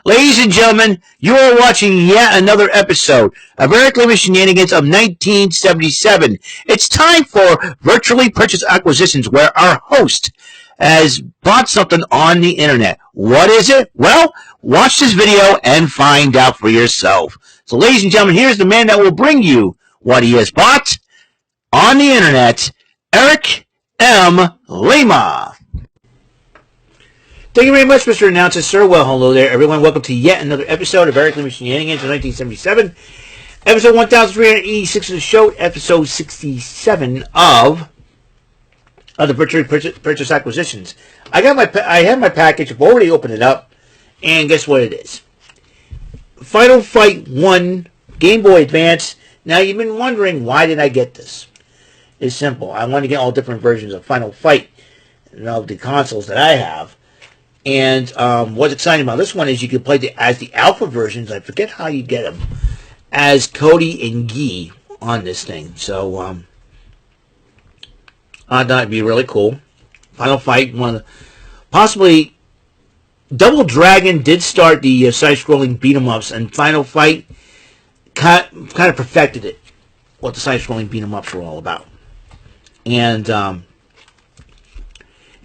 Ladies and gentlemen, you are watching yet another episode of Eric Lima Shenanigans of 1977. It's time for Virtually Purchased Acquisitions, where our host has bought something on the internet. What is it? Well, watch this video and find out for yourself. So, ladies and gentlemen, here's the man that will bring you what he has bought on the internet, Eric M. Lima. Thank you very much, Mr. Announcer, sir. Well, hello there, everyone. Welcome to yet another episode of Eric Lima Shenanigans of 1977. Episode 1386 of the show, episode 67 of the Virtually Purchase Acquisitions. I have my package. I've already opened it up, and guess what it is? Final Fight 1 Game Boy Advance. Now, you've been wondering, why did I get this? It's simple. I want to get all different versions of Final Fight, the consoles that I have. And what's exciting about this one is you can play as the alpha versions. I forget how you get them, as Cody and Guy on this thing. So I thought it'd be really cool. Final Fight, possibly Double Dragon did start the side-scrolling beat-em-ups, and Final Fight kind of perfected it, what the side-scrolling beat-em-ups were all about. And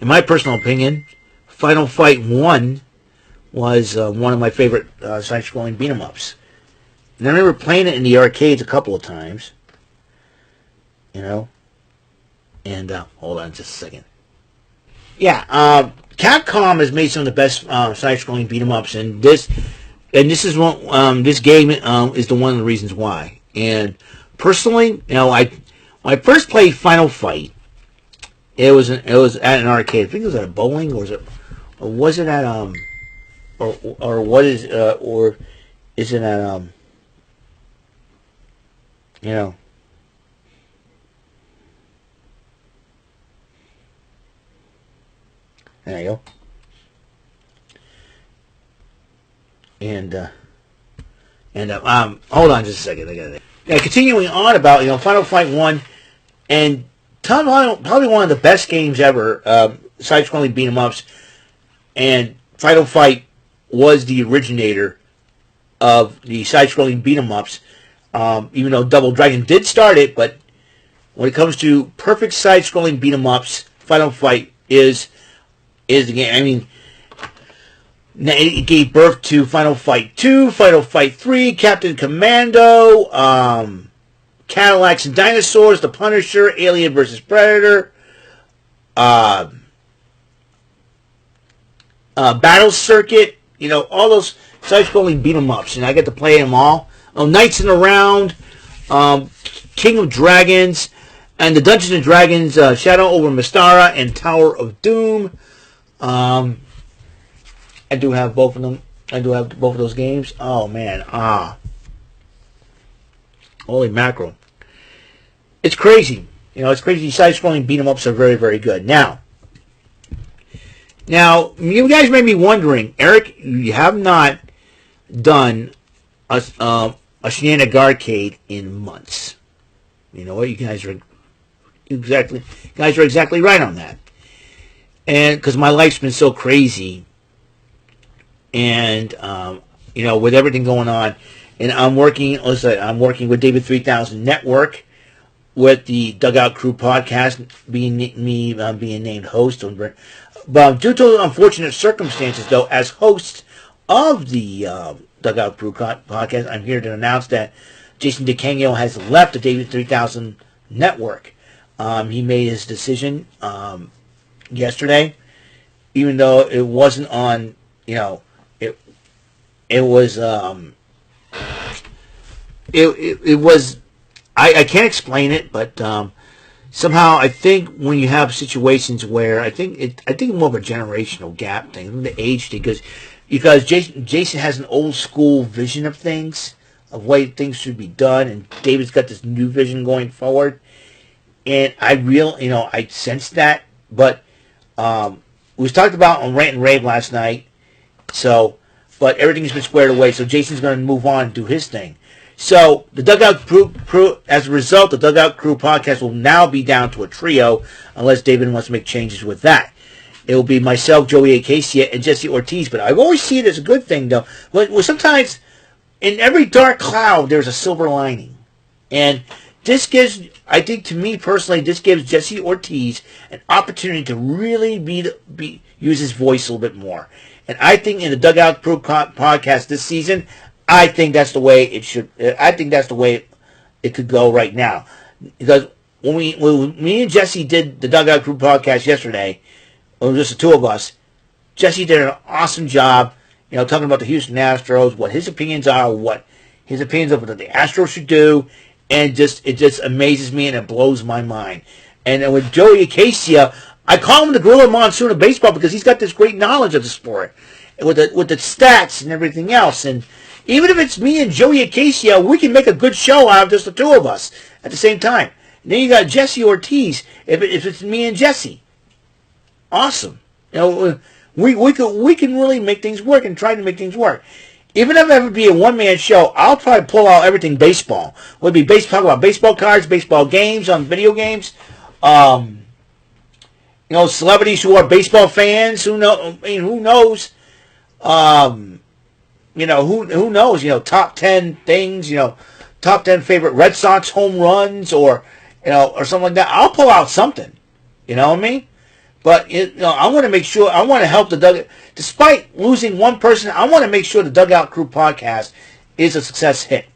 in my personal opinion, Final Fight 1 was one of my favorite side-scrolling beat-em-ups. And I remember playing it in the arcades a couple of times. And, hold on just a second. Yeah, Capcom has made some of the best side-scrolling beat-em-ups, and this is one. This game is one of the reasons why. And personally, when I first played Final Fight, it was at an arcade. I think it was at a bowling, or was it at or what is or is it at there you go. And hold on just a second. I got it. Yeah, continuing on about Final Fight 1, and probably one of the best games ever, side-scrolling beat-em-ups. And Final Fight was the originator of the side-scrolling beat-em-ups, even though Double Dragon did start it. But when it comes to perfect side-scrolling beat-em-ups, Final Fight is the game. I mean, it gave birth to Final Fight 2, Final Fight 3, Captain Commando, Cadillacs and Dinosaurs, The Punisher, Alien vs. Predator, Battle Circuit, all those side-scrolling beat-em-ups, and I get to play them all. Knights in the Round, King of Dragons, and the Dungeons & Dragons, Shadow over Mystara, and Tower of Doom. I do have both of them. I do have both of those games. Oh, man. Holy mackerel. It's crazy. It's crazy. Side-scrolling beat-em-ups are very, very good. Now, you guys may be wondering, Eric, you have not done a Shenanigans arcade in months. You know what? You guys are exactly right on that. And because my life's been so crazy, and with everything going on, and I'm working with David 3000 Network, with the Dugout Crew podcast, being named host. But due to unfortunate circumstances, though, as host of the Dugout Crew podcast, I'm here to announce that Jason DeCanio has left the David 3000 Network. He made his decision yesterday, even though it wasn't on, it was, it was, I can't explain it, but somehow I think when you have situations where I think more of a generational gap thing, the age thing, because Jason has an old school vision of things, of way things should be done, and David's got this new vision going forward, and I sensed that, but it was talked about on Rant and Rave last night, but everything's been squared away, so Jason's going to move on and do his thing. So the Dugout Crew, as a result, the Dugout Crew podcast will now be down to a trio, unless David wants to make changes with that. it will be myself, Joey Acacia, and Jesse Ortiz. But I always see it as a good thing, though. Well, sometimes in every dark cloud, there's a silver lining. And this gives, I think to me personally, this gives Jesse Ortiz an opportunity to really use his voice a little bit more. And I think in the Dugout Crew podcast this season, I think that's the way it should. I think that's the way it could go right now. Because when me and Jesse did the Dugout Crew podcast yesterday, it was just the two of us. Jesse did an awesome job, talking about the Houston Astros, what his opinions are, what his opinions of what the Astros should do, and it just amazes me and it blows my mind. And with Joey Acacia, I call him the Gorilla Monsoon of baseball because he's got this great knowledge of the sport, with the stats and everything else. And even if it's me and Joey Acacia, we can make a good show out of just the two of us at the same time. And then you got Jesse Ortiz, if it's me and Jesse. Awesome. We can really make things work and try to make things work. Even if it ever be a one-man show, I'll try to pull out everything baseball. We'll be talk about baseball cards, baseball games, video games. Celebrities who are baseball fans. Who knows? Who knows? Who knows? Top 10 things. Top 10 favorite Red Sox home runs, or something like that. I'll pull out something. You know what I mean? But I want to make sure. I want to help the Dugout. Despite losing one person, I want to make sure the Dugout Crew podcast is a success hit.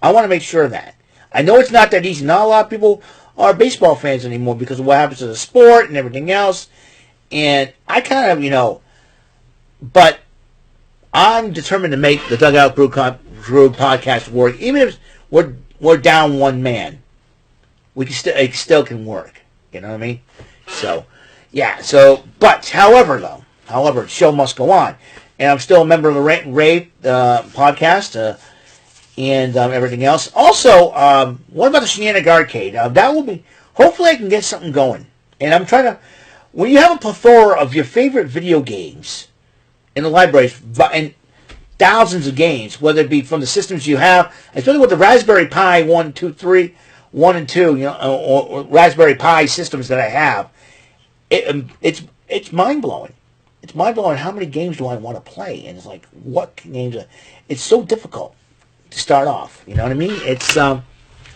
I want to make sure of that. I know it's not that easy. Not a lot of people are baseball fans anymore because of what happens to the sport and everything else. And I kind of, but I'm determined to make the Dugout Crew podcast work, even if we're down one man. It still can work. You know what I mean? So. Yeah, but however, the show must go on. And I'm still a member of the Rave podcast and everything else. Also, what about the Shenanigans Arcade? That will be, hopefully I can get something going. And I'm trying to, when you have a plethora of your favorite video games in the libraries, and thousands of games, whether it be from the systems you have, especially with the Raspberry Pi 1 and 2, or Raspberry Pi systems that I have, it's mind-blowing. It's mind-blowing how many games do I want to play. And it's like, what games? It's so difficult to start off. You know what I mean? It's I'm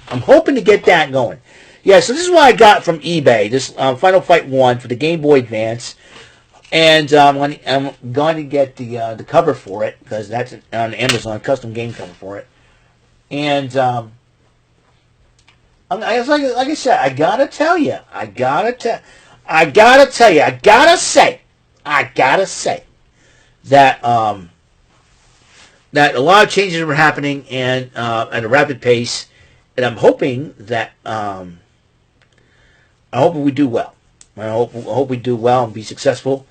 hoping to get that going. Yeah, so this is what I got from eBay. This Final Fight 1 for the Game Boy Advance. And I'm going to get the cover for it, because that's on Amazon, custom game cover for it. And like I said, I gotta say that that a lot of changes are happening and at a rapid pace, and I'm hoping that I hope we do well. I hope we do well and be successful.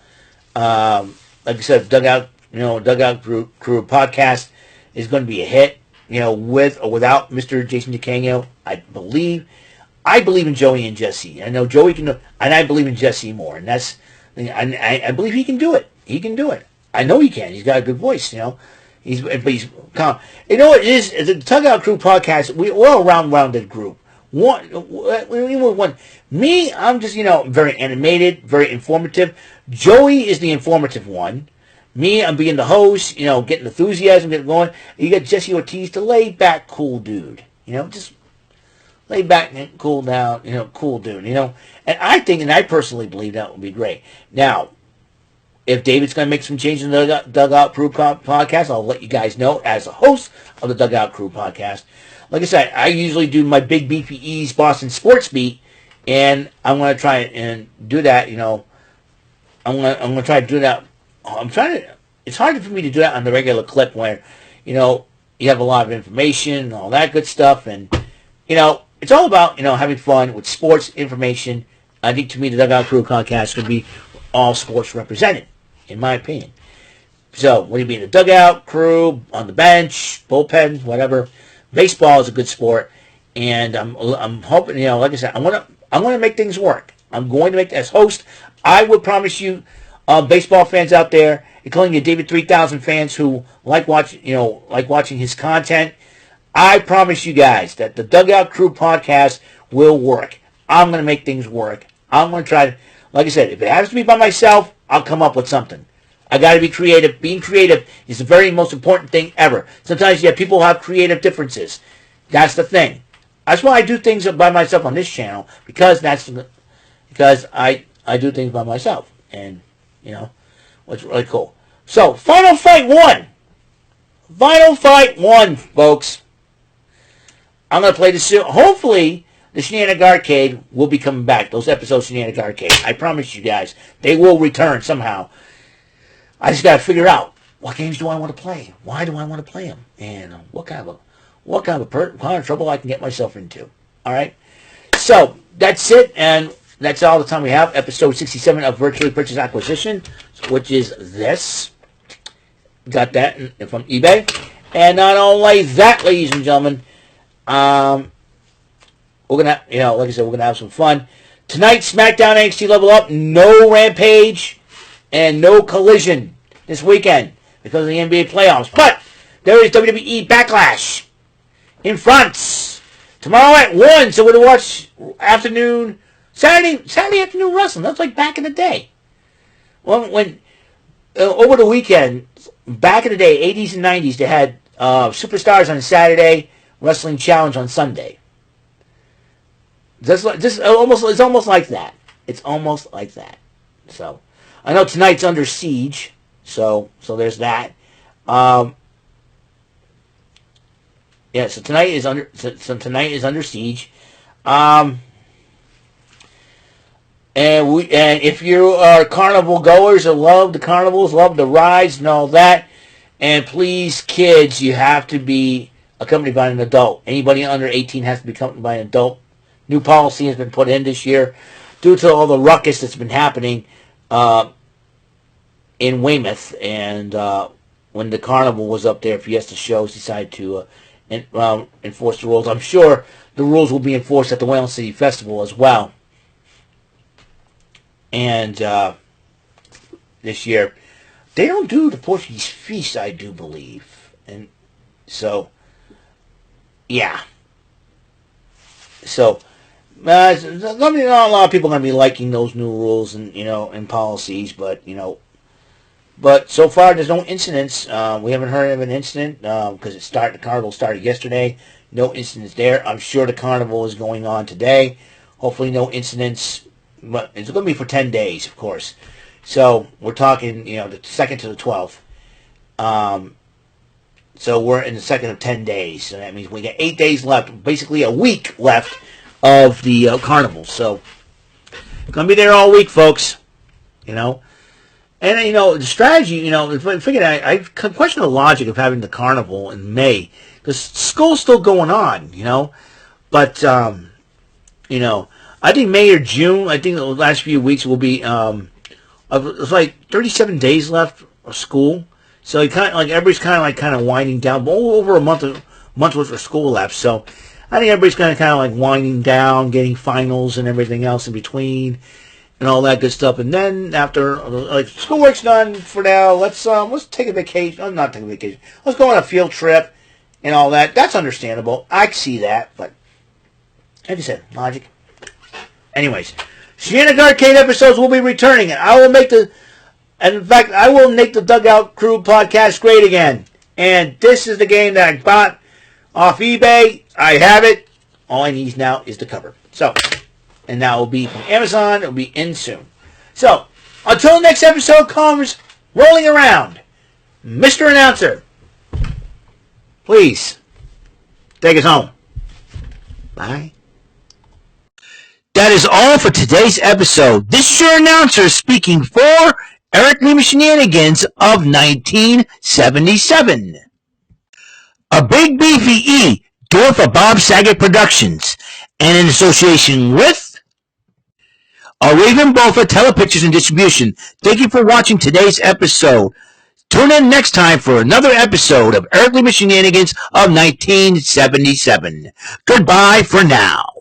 Like I said, Dugout Crew podcast is going to be a hit. With or without Mr. Jason DeCanio, I believe in Joey and Jesse. I know Joey can, and I believe in Jesse more. And that's, I believe he can do it. He can do it. I know he can. He's got a good voice. He's calm. It is the Dugout Crew podcast. We're a rounded group. Me, I'm just very animated, very informative. Joey is the informative one. Me, I'm being the host. Getting enthusiasm, getting going. You got Jesse Ortiz, the laid back, cool dude. Just lay back and cool down, cool dude, And I think, and I personally believe that would be great. Now, if David's going to make some changes in the Dugout Crew podcast, I'll let you guys know as a host of the Dugout Crew podcast. Like I said, I usually do my big BPE's Boston Sports Beat, and I'm going to try and do that, I'm going to try to do that. It's hard for me to do that on the regular clip where, you have a lot of information and all that good stuff, and, it's all about, having fun with sports information. I think, to me, the Dugout Crew podcast could be all sports represented, in my opinion. So, whether you be in the Dugout Crew, on the bench, bullpen, whatever, baseball is a good sport, and I'm hoping, like I said, I'm going to make things work. I'm going to make, as host, I would promise you, baseball fans out there, including your David 3000 fans who like watching his content, I promise you guys that the Dugout Crew podcast will work. I'm going to make things work. I'm going to try to, like I said, if it has to be by myself, I'll come up with something. I got to be creative. Being creative is the very most important thing ever. Sometimes, yeah, people have creative differences. That's the thing. That's why I do things by myself on this channel, because I do things by myself, and it's really cool. So, Final Fight 1. Final Fight 1, folks. I'm going to play this soon. Hopefully, the Shenanigans Arcade will be coming back. Those episodes of Shenanigans Arcade. I promise you guys, they will return somehow. I just got to figure out, what games do I want to play? Why do I want to play them? And what kind of trouble I can get myself into. All right? So, that's it, and that's all the time we have. Episode 67 of Virtually Purchase Acquisition, which is this. Got that from eBay. And not only that, ladies and gentlemen, we're gonna, like I said, we're gonna have some fun tonight. SmackDown NXT Level Up, no Rampage and no Collision this weekend because of the NBA playoffs. But there is WWE Backlash in France tomorrow at 1. So we're gonna watch Saturday afternoon wrestling. That's like back in the day. When over the weekend, back in the day, 80s and 90s, they had Superstars on Saturday, Wrestling Challenge on Sunday. It's almost like that. It's almost like that. So, I know tonight's under siege. So there's that. So tonight is under siege. And if you are carnival goers or love the carnivals, love the rides and all that, and please, kids, you have to be accompanied by an adult. Anybody under 18 has to be accompanied by an adult. New policy has been put in this year due to all the ruckus that's been happening in Weymouth, and when the carnival was up there, Fiesta Shows decided to enforce the rules. I'm sure the rules will be enforced at the Whalen City Festival as well. And this year, they don't do the Portuguese feast, I do believe. And so, yeah. So, not a lot of people are going to be liking those new rules and, and policies, but so far there's no incidents. We haven't heard of an incident because the carnival started yesterday. No incidents there. I'm sure the carnival is going on today. Hopefully no incidents. But it's going to be for 10 days, of course. So we're talking, the 2nd to the 12th. So we're in the 2nd of 10 days. So that means we got 8 days left, basically a week left of the carnival. So going to be there all week, folks. And the strategy, I question the logic of having the carnival in May because school's still going on, But I think May or June. I think the last few weeks will be. It's like 37 days left of school, so everybody's kind of winding down. Over a month worth of school left, so I think everybody's kind of winding down, getting finals and everything else in between, and all that good stuff. And then after schoolwork's done for now, let's take a vacation. I'm not taking a vacation. Let's go on a field trip and all that. That's understandable. I can see that, but like I said, logic. Anyways, Shenanigans Arcade episodes will be returning, and I will make the Dugout Crew podcast great again. And this is the game that I bought off eBay. I have it. All I need now is the cover. So, and that will be from Amazon. It will be in soon. So, until the next episode comes rolling around, Mr. Announcer, please take us home. Bye. That is all for today's episode. This is your announcer speaking for Eric Lima Shenanigans of 1977. A Big Beefy E, door for Bob Saget Productions, and in association with a Raven Bofa Telepictures and Distribution. Thank you for watching today's episode. Tune in next time for another episode of Eric Lima Shenanigans of 1977. Goodbye for now.